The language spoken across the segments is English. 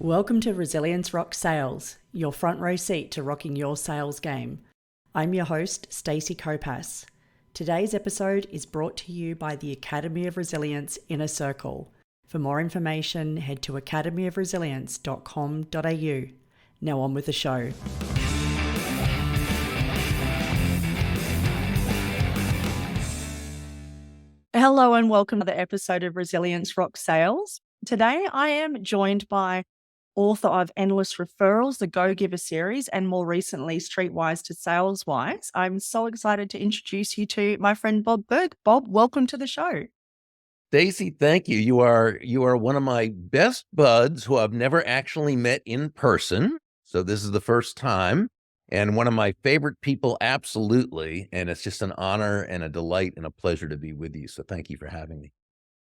Welcome to Resilience Rock Sales, your front row seat to rocking your sales game. I'm your host, Stacey Copas. Today's episode is brought to you by the Academy of Resilience Inner Circle. For more information, head to academyofresilience.com.au. Now on with the show. Hello and welcome to the episode of Resilience Rock Sales. Today I am joined by author of Endless Referrals, the Go-Giver series, and more recently, Streetwise to Saleswise. I'm so excited to introduce you to my friend Bob Burg. Bob, welcome to the show. Stacey, thank you. You are one of my best buds who I've never actually met in person. So this is the first time, and one of my favorite people, absolutely. And it's just an honor and a delight and a pleasure to be with you. So thank you for having me.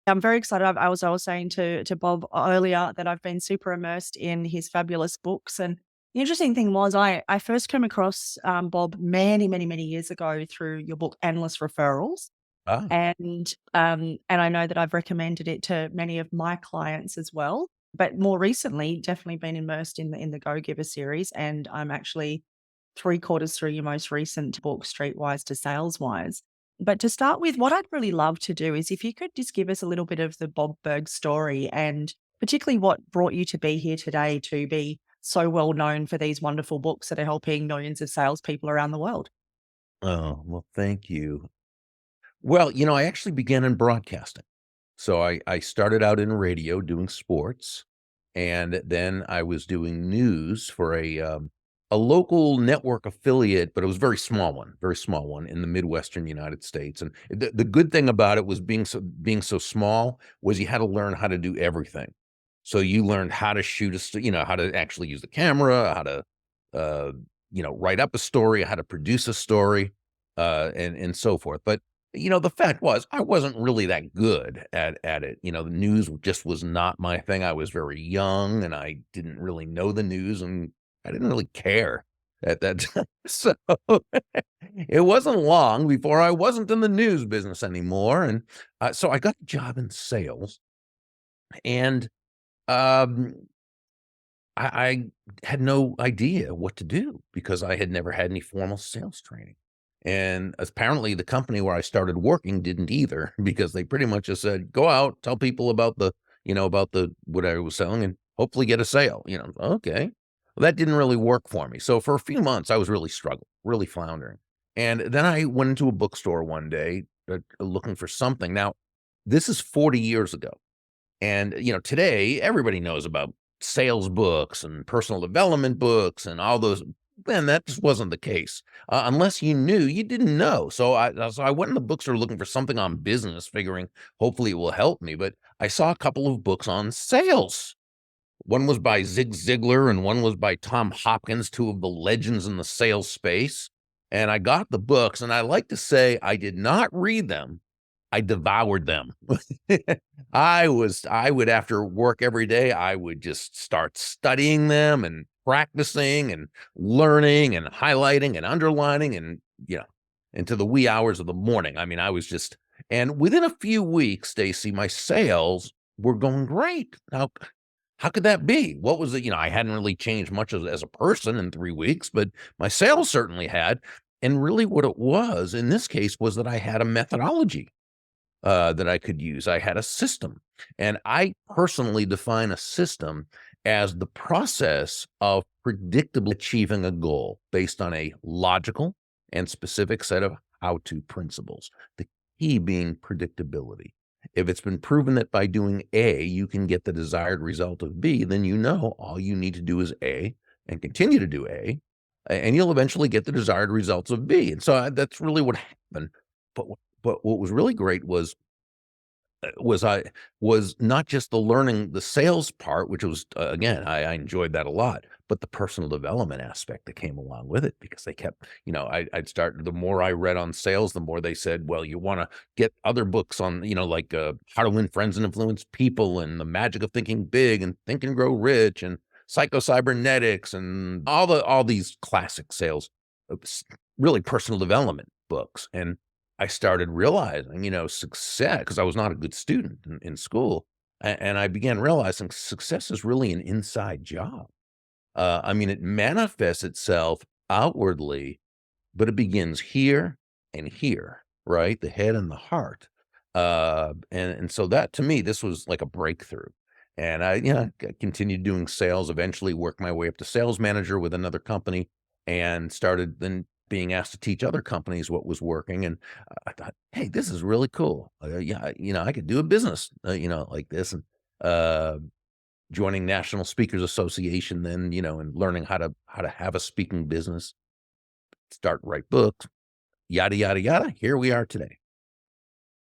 I'm very excited. I was saying to Bob earlier that I've been super immersed in his fabulous books. And the interesting thing was I first came across Bob many years ago through your book, Endless Referrals. Ah. And I know that I've recommended it to many of my clients as well. But more recently, definitely been immersed in the Go-Giver series. And I'm actually 3/4 through your most recent book, Streetwise to Saleswise. But to start with, what I'd really love to do is if you could just give us a little bit of the Bob Burg story and particularly what brought you to be here today to be so well known for these wonderful books that are helping millions of salespeople around the world. Oh, well, thank you. Well, I actually began in broadcasting. So I started out in radio doing sports, and then I was doing news for a local network affiliate, but it was a very small one in the Midwestern United States. And the good thing about it was being so small was you had to learn how to do everything. So you learned how to how to actually use the camera, how to, write up a story, how to produce a story, and so forth. But the fact was, I wasn't really that good at it. The news just was not my thing. I was very young, and I didn't really know the news, and I didn't really care at that time. So it wasn't long before I wasn't in the news business anymore, and so I got a job in sales, and um, I had no idea what to do because I had never had any formal sales training. And apparently the company where I started working didn't either, because they pretty much just said, go out, tell people about what I was selling and hopefully get a sale. Okay. Well, that didn't really work for me. So for a few months, I was really struggling, really floundering. And then I went into a bookstore one day looking for something. Now, this is 40 years ago. And, today everybody knows about sales books and personal development books and all those. Then that just wasn't the case. Unless you knew, you didn't know. So I went in the bookstore looking for something on business, figuring hopefully it will help me. But I saw a couple of books on sales. One was by Zig Ziglar and one was by Tom Hopkins, two of the legends in the sales space. And I got the books, and I like to say I did not read them. I devoured them. I would, after work every day, I would just start studying them and practicing and learning and highlighting and underlining and, into the wee hours of the morning. I mean, and within a few weeks, Stacey, my sales were going great. Now, how could that be? What was it? I hadn't really changed much as a person in 3 weeks, but my sales certainly had. And really what it was in this case was that I had a methodology that I could use. I had a system, and I personally define a system as the process of predictably achieving a goal based on a logical and specific set of how-to principles. The key being predictability. If it's been proven that by doing A, you can get the desired result of B, then all you need to do is A and continue to do A, and you'll eventually get the desired results of B. And so that's really what happened. But what was really great was not just the learning the sales part, which was, again, I enjoyed that a lot, but the personal development aspect that came along with it, because they kept, I'd start, the more I read on sales, the more they said, well, you want to get other books on, like How to Win Friends and Influence People and The Magic of Thinking Big and Think and Grow Rich and Psycho-Cybernetics and all these classic sales, really personal development books. And I started realizing, success, because I was not a good student in school. And I began realizing success is really an inside job. I mean, it manifests itself outwardly, but it begins here and here, right? The head and the heart. And so that to me, this was like a breakthrough. And I continued doing sales, eventually worked my way up to sales manager with another company and started then being asked to teach other companies what was working. And I thought, hey, this is really cool. Yeah, I could do a business, like this. And uh, joining National Speakers Association then, and learning how to have a speaking business, start write books, yada, yada, yada. Here we are today.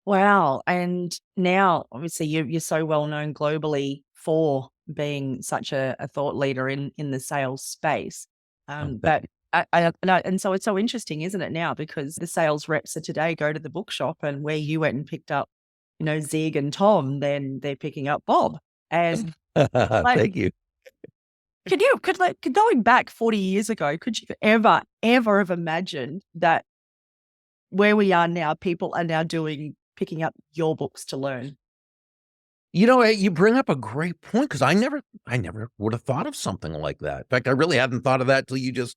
Wow, and now obviously you're so well known globally for being such a thought leader in the sales space. Oh, thank But you. and so it's so interesting, isn't it now? Because the sales reps of today go to the bookshop, and where you went and picked up, Zig and Tom, then they're picking up Bob. And like, Thank you. could going back 40 years ago, could you ever have imagined that where we are now, people are now picking up your books to learn? You bring up a great point because I never would have thought of something like that. In fact, I really hadn't thought of that till you just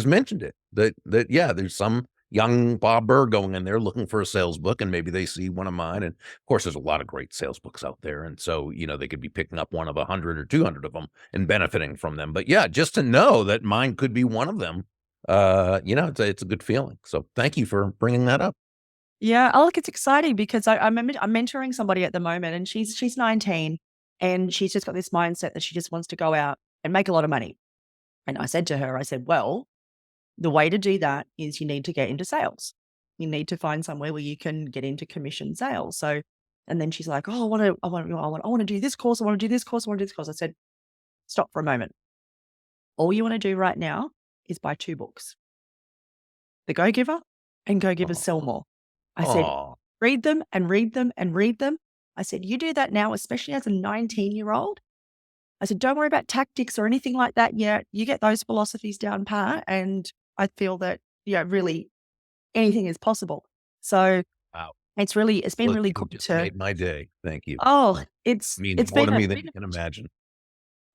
mentioned it. That yeah, there's some young Bob Burg going in there looking for a sales book, and maybe they see one of mine. And of course, there's a lot of great sales books out there, and so they could be picking up one of 100 or 200 of them and benefiting from them. But yeah, just to know that mine could be one of them, it's a good feeling. So thank you for bringing that up. Yeah. Oh, look, it's exciting because I'm mentoring somebody at the moment, and she's 19, and she's just got this mindset that she just wants to go out and make a lot of money. And I said to her, I said, well, the way to do that is you need to get into sales. You need to find somewhere where you can get into commission sales. So, and then she's like, oh, I want to do this course. I want to do this course. I want to do this course. I said, stop for a moment. All you want to do right now is buy 2 books, The Go Giver and Go Giver Oh, Sell More. I said, oh, read them and read them and read them. I said, you do that now, especially as a 19-year-old. I said, don't worry about tactics or anything like that yet. You get those philosophies down pat. And I feel that, really anything is possible. So wow. it's been Look, really you cool just to, made my day. Thank you. oh, it's, Means it's more been to a, me than you can imagine.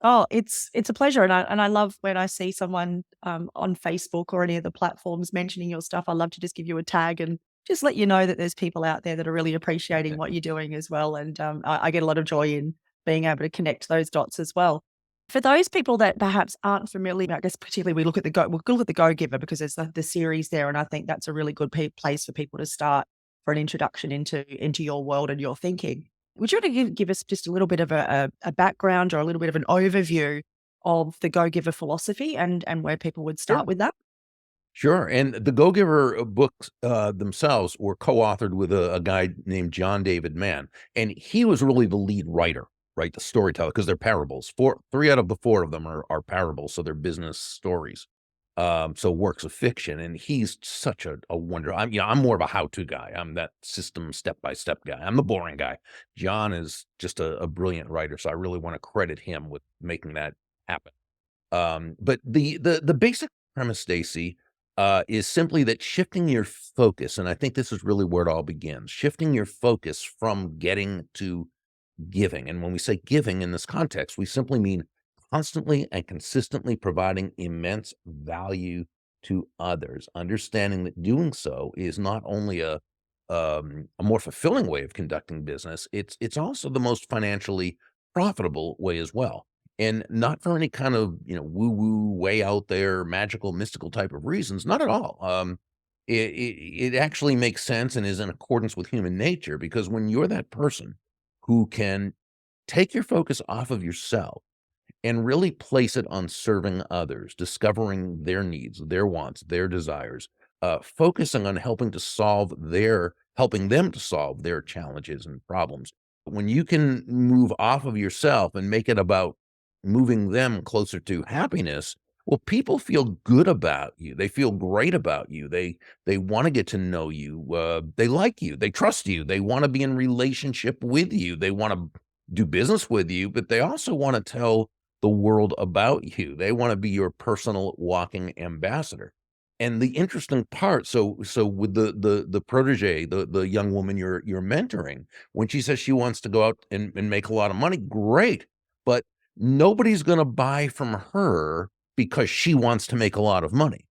oh, it's a pleasure. And I love when I see someone on Facebook or any of the platforms mentioning your stuff. I love to just give you a tag and just let you know that there's people out there that are really appreciating what you're doing as well. And I get a lot of joy in being able to connect those dots as well. For those people that perhaps aren't familiar, I guess particularly we'll look at the Go Giver because there's the series there, and I think that's a really good place for people to start for an introduction into your world and your thinking. Would you want to give us just a little bit of a background or a little bit of an overview of the Go Giver philosophy and where people would start Sure. with that? Sure, and the Go Giver books, themselves were co-authored with a guy named John David Mann, and he was really the lead writer, right, the storyteller, because 'cause they're parables. 3 out of the 4 of them are parables, so they're business stories, so works of fiction, and he's such a wonder. I'm more of a how-to guy. I'm that system step-by-step guy. I'm the boring guy. John is just a brilliant writer, so I really wanna credit him with making that happen. But the basic premise, Stacy, is simply that shifting your focus, and I think this is really where it all begins, shifting your focus from getting to giving. And when we say giving in this context, we simply mean constantly and consistently providing immense value to others, understanding that doing so is not only a more fulfilling way of conducting business, it's also the most financially profitable way as well. And not for any kind of, woo-woo, way out there, magical, mystical type of reasons, not at all. It actually makes sense and is in accordance with human nature because when you're that person who can take your focus off of yourself and really place it on serving others, discovering their needs, their wants, their desires, focusing on helping them to solve their challenges and problems. When you can move off of yourself and make it about moving them closer to happiness, well, people feel good about you. They feel great about you. They want to get to know you. They like you. They trust you. They want to be in relationship with you. They want to do business with you, but they also want to tell the world about you. They wanna be your personal walking ambassador. And the interesting part, so with the protege, the young woman you're mentoring, when she says she wants to go out and make a lot of money, great, but nobody's gonna buy from her because she wants to make a lot of money.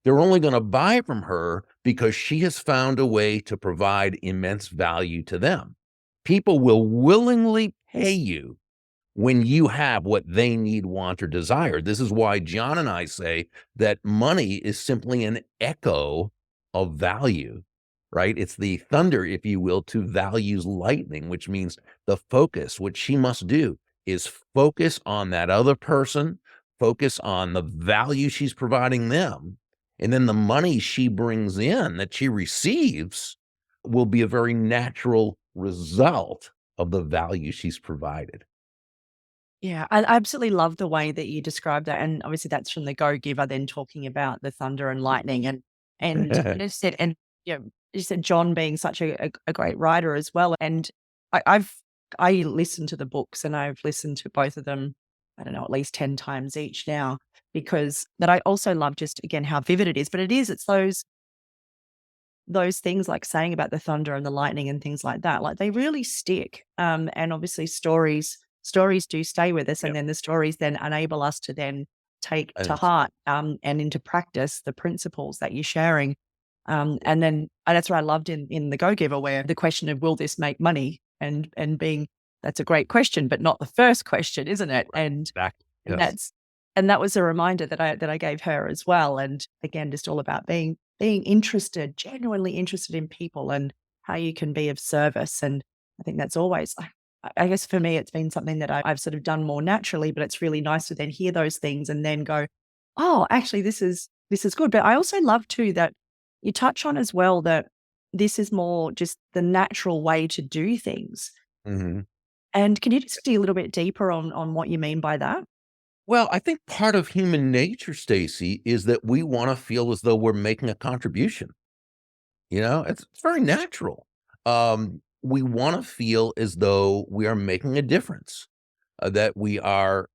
They're only gonna buy from her because she has found a way to provide immense value to them. People will willingly pay you when you have what they need, want, or desire. This is why John and I say that money is simply an echo of value, right? It's the thunder, if you will, to value's lightning, which means the focus. What she must do is focus on that other person, focus on the value she's providing them, and then the money she brings in that she receives will be a very natural result of the value she's provided. Yeah, I absolutely love the way that you describe that, and obviously that's from the Go-Giver, then talking about the thunder and lightning, and you said, and you know, you said John being such a great writer as well, and I've I listen to the books, and I've listened to both of them, I don't know, at least 10 times each now, because but I also love just again how vivid it is, but it's those things like saying about the thunder and the lightning and things like that, like they really stick. And obviously stories do stay with us, and Yep. then the stories then enable us to then take And to it's heart and into practice the principles that you're sharing. And that's what I loved in the Go Giver, where the question of will this make money and being that's a great question, but not the first question, isn't it? right, exactly, And yes. that's and that was a reminder that I gave her as well. And again, just all about being interested, genuinely interested in people and how you can be of service. And I think that's always, I guess for me, it's been something that I've sort of done more naturally, but it's really nice to then hear those things and then go, oh, actually, this is good. But I also love too that you touch on as well that this is more just the natural way to do things. Mhm. And can you just dig a little bit deeper on what you mean by that? Well, I think part of human nature, Stacey, is that we wanna feel as though we're making a contribution, you know? It's very natural. We wanna feel as though we are making a difference, that we are,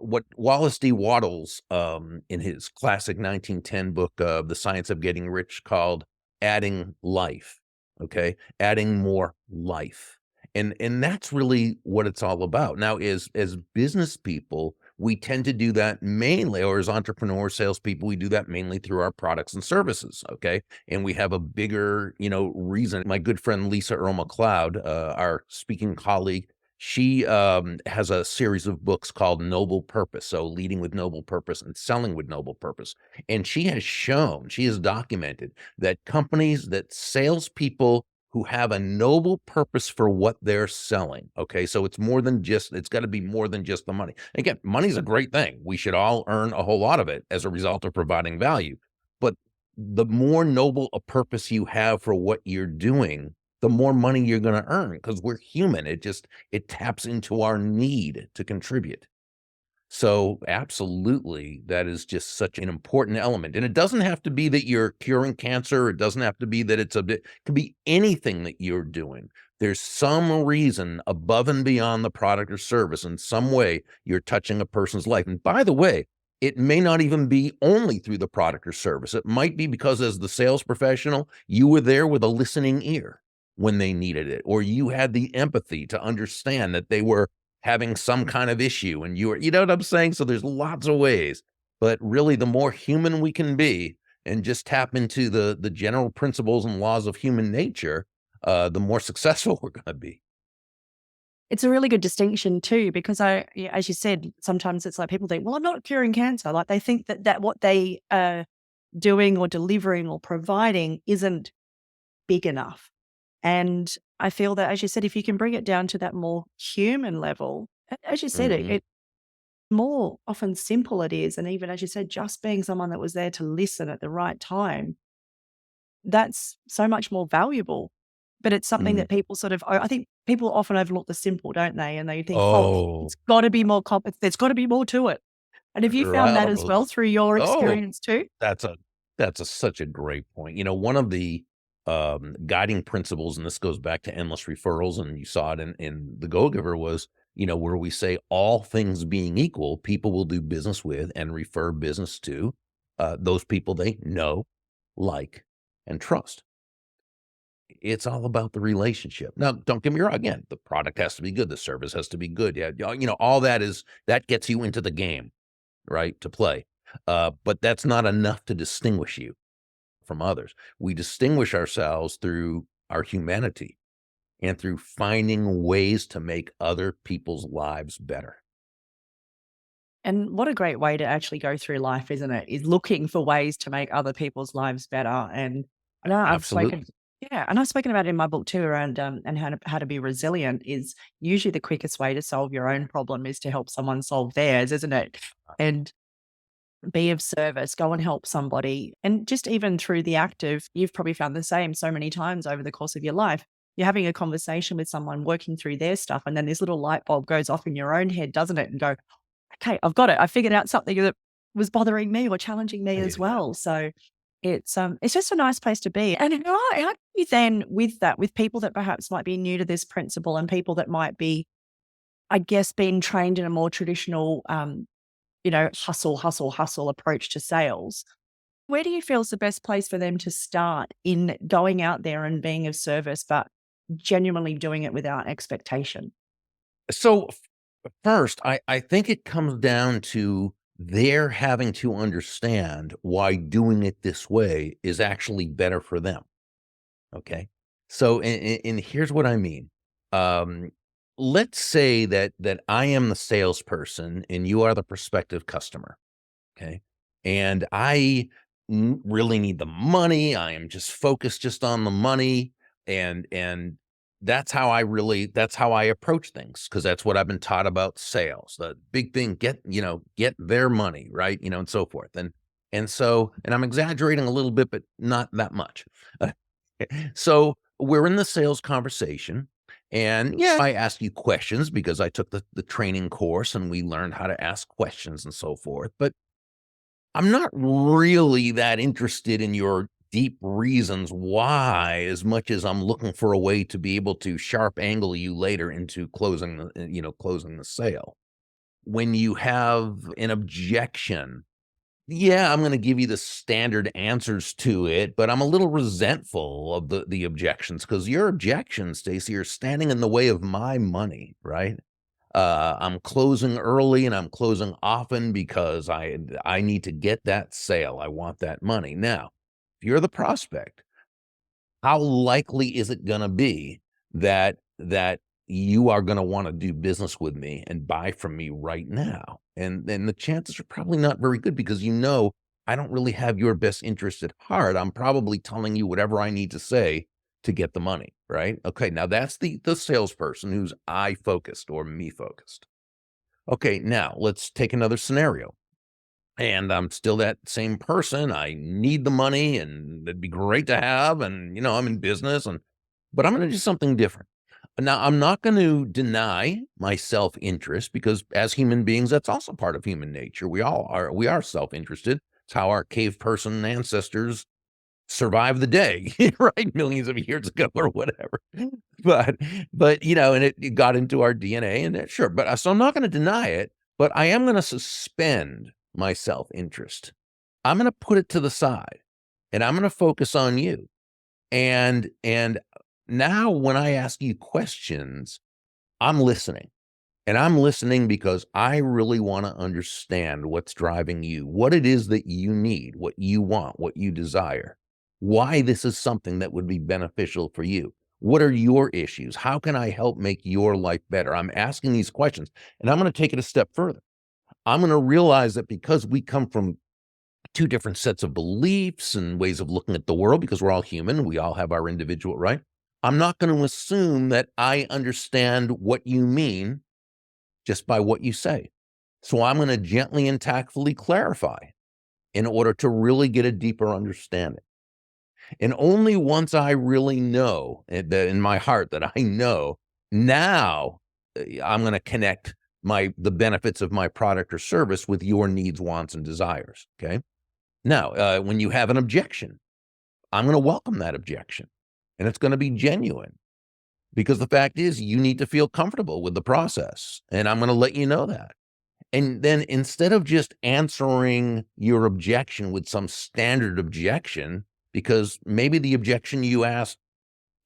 what Wallace D. Wattles, in his classic 1910 book, The Science of Getting Rich, called adding life, okay? Adding more life. And that's really what it's all about. Now, as business people, we tend to do that mainly, or as entrepreneurs, salespeople, we do that mainly through our products and services, okay? And we have a bigger, reason. My good friend Lisa Earl McLeod, our speaking colleague, she has a series of books called Noble Purpose. So, leading with noble purpose and selling with noble purpose. And she has documented that companies, that salespeople who have a noble purpose for what they're selling. Okay. So, it's got to be more than just the money. Again, money's a great thing. We should all earn a whole lot of it as a result of providing value. But the more noble a purpose you have for what you're doing, the more money you're gonna earn because 'cause we're human. It taps into our need to contribute. So, absolutely, that is just such an important element, and it doesn't have to be that you're curing cancer, it doesn't have to be that it could be anything that you're doing. There's some reason above and beyond the product or service, in some way, you're touching a person's life, and by the way, it may not even be only through the product or service. It might be because as the sales professional, you were there with a listening ear when they needed it, or you had the empathy to understand that they were having some kind of issue and you know what I'm saying? So there's lots of ways, but really the more human we can be and just tap into the general principles and laws of human nature, the more successful we're gonna be. It's a really good distinction too, because yeah, as you said, sometimes it's like people think, well, I'm not curing cancer. Like they think that what they are doing or delivering or providing isn't big enough. And I feel that, as you said, if you can bring it down to that more human level, as you said, Mhm. it more often simple it is. And even as you said, just being someone that was there to listen at the right time, that's so much more valuable. But it's something Mhm. that people sort of, I think people often overlook the simple, don't they? And they think, oh, Oh, it's got to be more complex. There's got to be more to it. And have you found that as well, well through your oh, experience too? that's a such a great point. One of the, guiding principles, and this goes back to endless referrals, and you saw it in The Go-Giver was, where we say all things being equal, people will do business with and refer business to those people they know, like, and trust. It's all about the relationship. Now, don't get me wrong. Again, the product has to be good. The service has to be good. Yeah, all that gets you into the game, right? To play. But that's not enough to distinguish you from others. We distinguish ourselves through our humanity and through finding ways to make other people's lives better. And what a great way to actually go through life, isn't it? Is looking for ways to make other people's lives better. And I know I've spoken, Absolutely. yeah, and I've spoken about it in my book too around and how to be resilient is usually the quickest way to solve your own problem is to help someone solve theirs, isn't it? And be of service, go and help somebody. And just even through the act of, you've probably found the same so many times over the course of your life. You're having a conversation with someone working through their stuff, and then this little light bulb goes off in your own head, doesn't it? And go, okay, I've got it. I figured out something that was bothering me or challenging me as Yeah. well. So it's just a nice place to be. And how do you then with that, with people that perhaps might be new to this principle and people that might be, I guess, being trained in a more traditional hustle, hustle, hustle approach to sales. Where do you feel is the best place for them to start in going out there and being of service, but genuinely doing it without expectation? So first, I think it comes down to their having to understand why doing it this way is actually better for them. Okay. So, and here's what I mean. Um, let's say that I am the salesperson and you are the prospective customer. Okay. And really need the money. I am just focused just on the money. And that's how I approach things because that's what I've been taught about sales. The big thing, get their money, right? And so forth. And I'm exaggerating a little bit, but not that much. So we're in the sales conversation. And yeah, I ask you questions because I took the training course and we learned how to ask questions and so forth. But I'm not really that interested in your deep reasons why as much as I'm looking for a way to be able to sharp angle you later into closing the sale. When you have an objection, yeah, I'm gonna give you the standard answers to it, but I'm a little resentful of the objections because your objections, Stacey, are standing in the way of my money, right? I'm closing early and I'm closing often because I need to get that sale. I want that money. Now, if you're the prospect, how likely is it gonna be that you are gonna wanna do business with me and buy from me right now? And the chances are probably not very good because I don't really have your best interest at heart. I'm probably telling you whatever I need to say to get the money, right? Okay, now that's the salesperson who's I focused or me focused. Okay, now let's take another scenario. And I'm still that same person. I need the money and it'd be great to have. And, I'm in business but I'm going to do something different. Now, I'm not going to deny my self interest because as human beings, that's also part of human nature. We are self interested. It's how our cave person ancestors survived the day, right? Millions of years ago or whatever. But and it got into our DNA and sure. But so I'm not going to deny it, but I am going to suspend my self-interest. I'm going to put it to the side and I'm going to focus on you. And now when I ask you questions, I'm listening. And I'm listening because I really want to understand what's driving you, what it is that you need, what you want, what you desire, why this is something that would be beneficial for you. What are your issues? How can I help make your life better? I'm asking these questions and I'm going to take it a step further. I'm going to realize that because we come from two different sets of beliefs and ways of looking at the world, because we're all human, we all have our individual, right? I'm not going to assume that I understand what you mean just by what you say. So I'm going to gently and tactfully clarify in order to really get a deeper understanding. And only once I really know that in my heart that I know, now I'm going to connect the benefits of my product or service with your needs, wants, and desires. Okay. Now, when you have an objection, I'm going to welcome that objection and it's going to be genuine because the fact is you need to feel comfortable with the process. And I'm going to let you know that. And then instead of just answering your objection with some standard objection, because maybe the objection you asked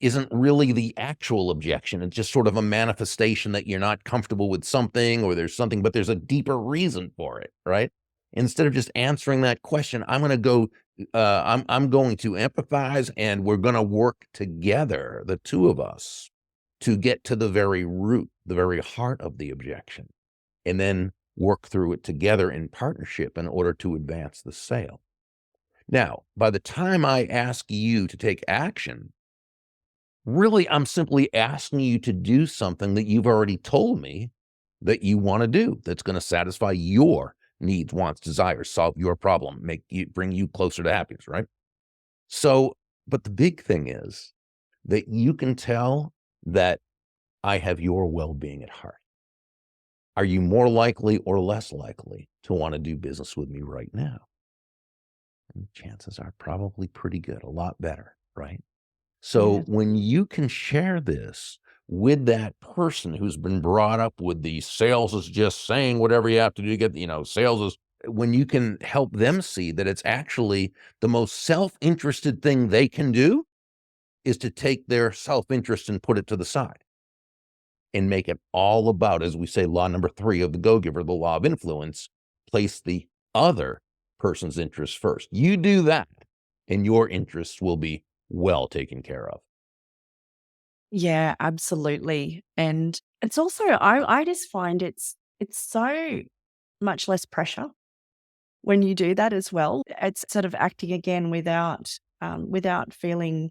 isn't really the actual objection. It's just sort of a manifestation that you're not comfortable with something, or there's something, but there's a deeper reason for it, right? Instead of just answering that question, I'm going to empathize, and we're going to work together, the two of us, to get to the very root, the very heart of the objection, and then work through it together in partnership in order to advance the sale. Now, by the time I ask you to take action, really, I'm simply asking you to do something that you've already told me that you want to do, that's going to satisfy your needs, wants, desires, solve your problem, bring you closer to happiness, right? So, but the big thing is that you can tell that I have your well-being at heart. Are you more likely or less likely to want to do business with me right now? And chances are probably pretty good, a lot better, right? So Yeah. when you can share this with that person who's been brought up with the sales is just saying whatever you have to do to get, sales is, when you can help them see that it's actually the most self-interested thing they can do is to take their self-interest and put it to the side and make it all about, as we say, law number 3 of the Go-Giver, the law of influence, place the other person's interests first. You do that, and your interests will be well taken care of. Yeah, absolutely. And it's also I just find it's so much less pressure when you do that as well. It's sort of acting again without feeling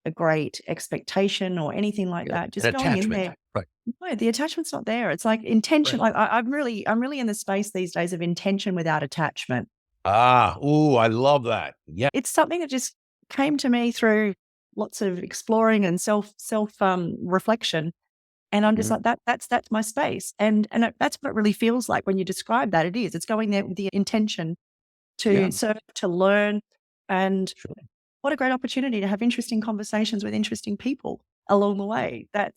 a great expectation or anything like Yeah, that. an Just going in attachment, there. right, No, the attachment's not there. It's like intention. right. Like I'm really in the space these days of intention without attachment. Ooh, I love that. Yeah, It's something that just came to me through lots of exploring and self reflection. And I'm just mhm, like, that's my space. And that's what it really feels like when you describe that. It is. It's going there with the intention yeah, to serve, to learn. And sure, what a great opportunity to have interesting conversations with interesting people along the way. I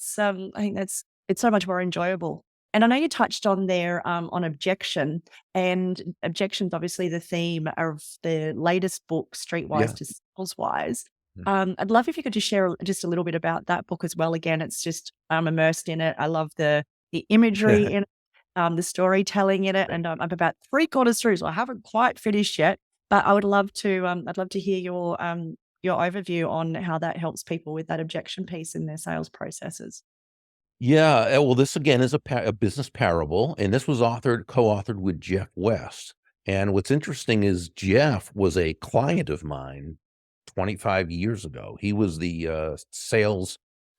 think it's so much more enjoyable. And I know you touched on there on objection, and objection's obviously the theme of the latest book, Streetwise yeah, to Saleswise. mm, I'd love if you could just share just a little bit about that book as well. Again, it's just I'm immersed in it. I love the imagery in it, the storytelling in it, right. and I'm about three quarters through, so I haven't quite finished yet. But I would love to, I'd love to hear your overview on how that helps people with that objection piece in their sales processes. Yeah, well, this again is a business parable, and this was co-authored with Jeff West. And what's interesting is Jeff was a client of mine 25 years ago. He was the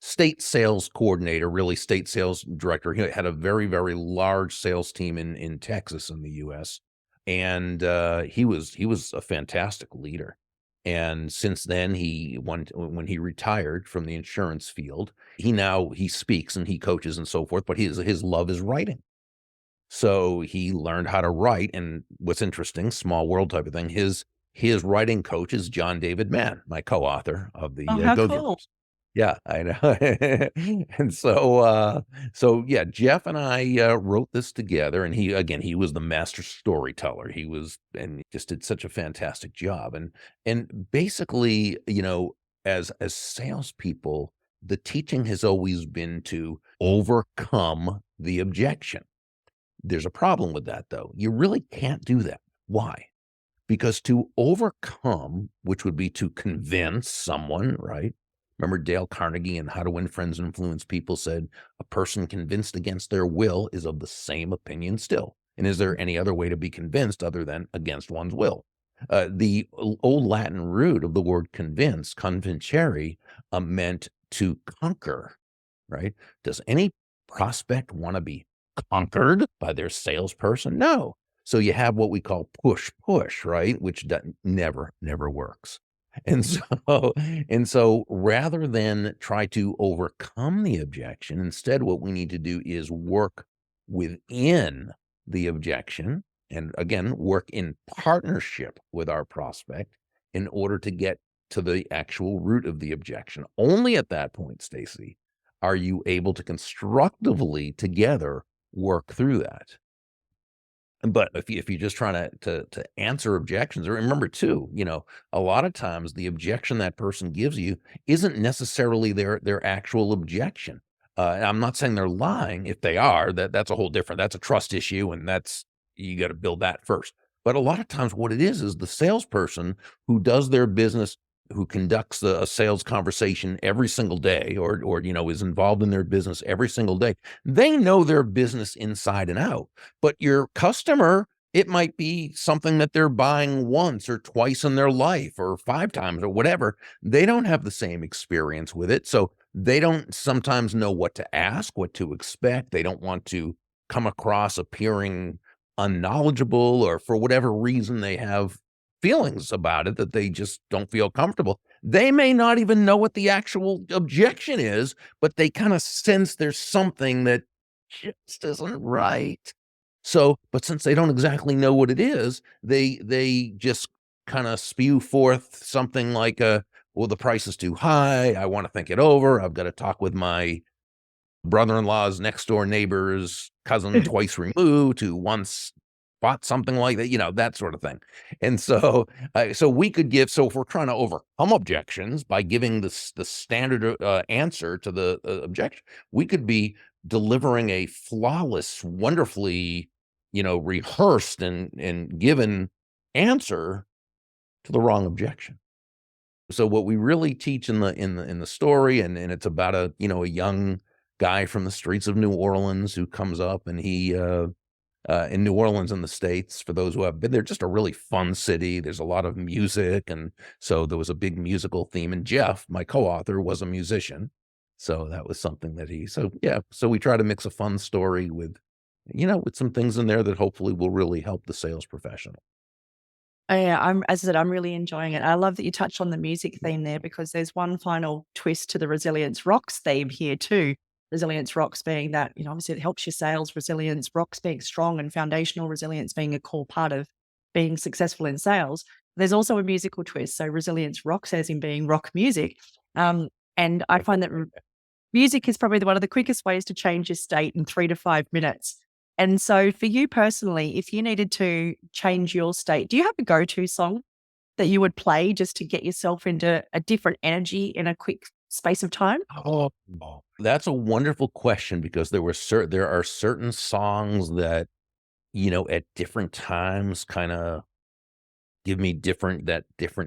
state sales coordinator, really state sales director. He had a very, very large sales team in Texas in the US. And he was a fantastic leader. And since then, when he retired from the insurance field, he speaks and he coaches and so forth, but his love is writing. So he learned how to write, and what's interesting, small world type of thing, his writing coach is John David Mann, my co-author of Oh, the how Go cool. Givers. Yeah, I know. And so yeah, Jeff and I wrote this together, and he was the master storyteller. He was, and just did such a fantastic job. And basically, as salespeople, the teaching has always been to overcome the objection. There's a problem with that, though. You really can't do that. Why? Because to overcome, which would be to convince someone, right? Remember Dale Carnegie and How to Win Friends and Influence People said, a person convinced against their will is of the same opinion still. And is there any other way to be convinced other than against one's will? The old Latin root of the word convince, convincere, meant to conquer, right? Does any prospect want to be conquered by their salesperson? No. So you have what we call push push, right? Which never works. And so and so rather than try to overcome the objection, instead what we need to do is work within the objection, and again, work in partnership with our prospect in order to get to the actual root of the objection. Only at that point, Stacey, are you able to constructively together work through that. But if you're just trying to answer objections, or remember too, a lot of times the objection that person gives you isn't necessarily their actual objection. And I'm not saying they're lying. If they are, that's a whole different. That's a trust issue, and you got to build that first. But a lot of times, what it is the salesperson who does their business, who conducts a sales conversation every single day, or is involved in their business every single day. They know their business inside and out. But your customer, it might be something that they're buying once or twice in their life or 5 times or whatever. They don't have the same experience with it, so they don't sometimes know what to ask, what to expect. They don't want to come across appearing unknowledgeable, or for whatever reason, they have feelings about it that they just don't feel comfortable. They may not even know what the actual objection is, but they kinda sense there's something that just isn't right. So, but since they don't exactly know what it is, they just kinda spew forth something like, "Well, the price is too high. I wanna think it over. I've gotta talk with my brother-in-law's next door neighbor's cousin twice removed who once bought something like that," that sort of thing. And so, so if we're trying to overcome objections by giving the standard answer to the objection, we could be delivering a flawless, wonderfully, rehearsed and given answer to the wrong objection. So what we really teach in the story, and it's about a young guy from the streets of New Orleans who comes up, and he in New Orleans in the States, for those who have been there, just a really fun city. There's a lot of music, and so there was a big musical theme. And Jeff, my co-author, was a musician, so that was something that yeah. So we try to mix a fun story with some things in there that hopefully will really help the sales professional. Oh, yeah, as I said, I'm really enjoying it. I love that you touched on the music theme there because there's one final twist to the Resilience Rocks theme here too. Resilience Rocks being that, obviously it helps your sales, resilience, rocks being strong and foundational resilience being a core part of being successful in sales. There's also a musical twist. So Resilience Rocks as in being rock music. And I find that music is probably one of the quickest ways to change your state in 3 to 5 minutes. And so for you personally, if you needed to change your state, do you have a go-to song that you would play just to get yourself into a different energy in a quick space of time? Oh, that's a wonderful question, because there are certain songs that, at different times kinda give me different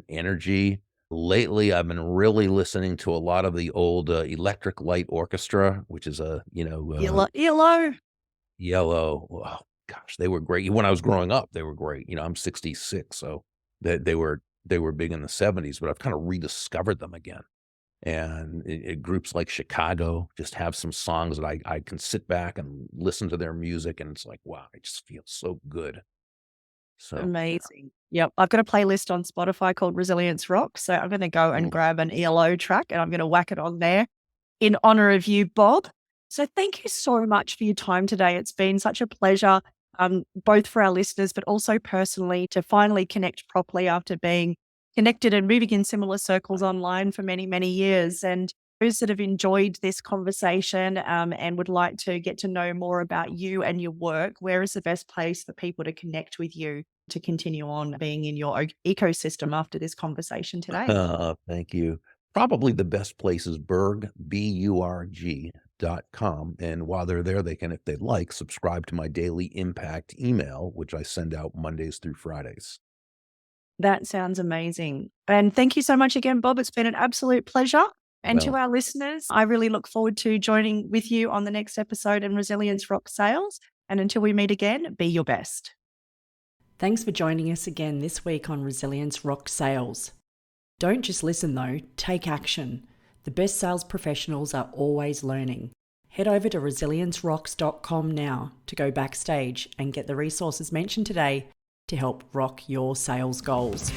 energy. Lately, I've been really listening to a lot of the old, Electric Light Orchestra, which is Yellow. Yellow. Oh gosh, they were great. When I was growing up, they were great. I'm 66, so they were big in the '70s, but I've kinda rediscovered them again. And groups like Chicago just have some songs that I can sit back and listen to their music, and it's like, wow, I just feel so good. So, yeah. Amazing. Yep. I've got a playlist on Spotify called Resilience Rocks. So I'm going to go and Ooh, grab an ELO track and I'm going to whack it on there in honor of you, Bob. So thank you so much for your time today. It's been such a pleasure, both for our listeners, but also personally to finally connect properly after being connected and moving in similar circles online for many, many years. And those that have enjoyed this conversation and would like to get to know more about you and your work, where is the best place for people to connect with you to continue on being in your ecosystem after this conversation today? Thank you. Probably the best place is Burg, BURG.com. And while they're there, they can, if they'd like, subscribe to my daily impact email, which I send out Mondays through Fridays. That sounds amazing. And thank you so much again, Bob. It's been an absolute pleasure. And to Well, our listeners, I really look forward to joining with you on the next episode in Resilience Rock Sales. And until we meet again, be your best. Thanks for joining us again this week on Resilience Rock Sales. Don't just listen though, take action. The best sales professionals are always learning. Head over to resiliencerocks.com now to go backstage and get the resources mentioned today to help rock your sales goals.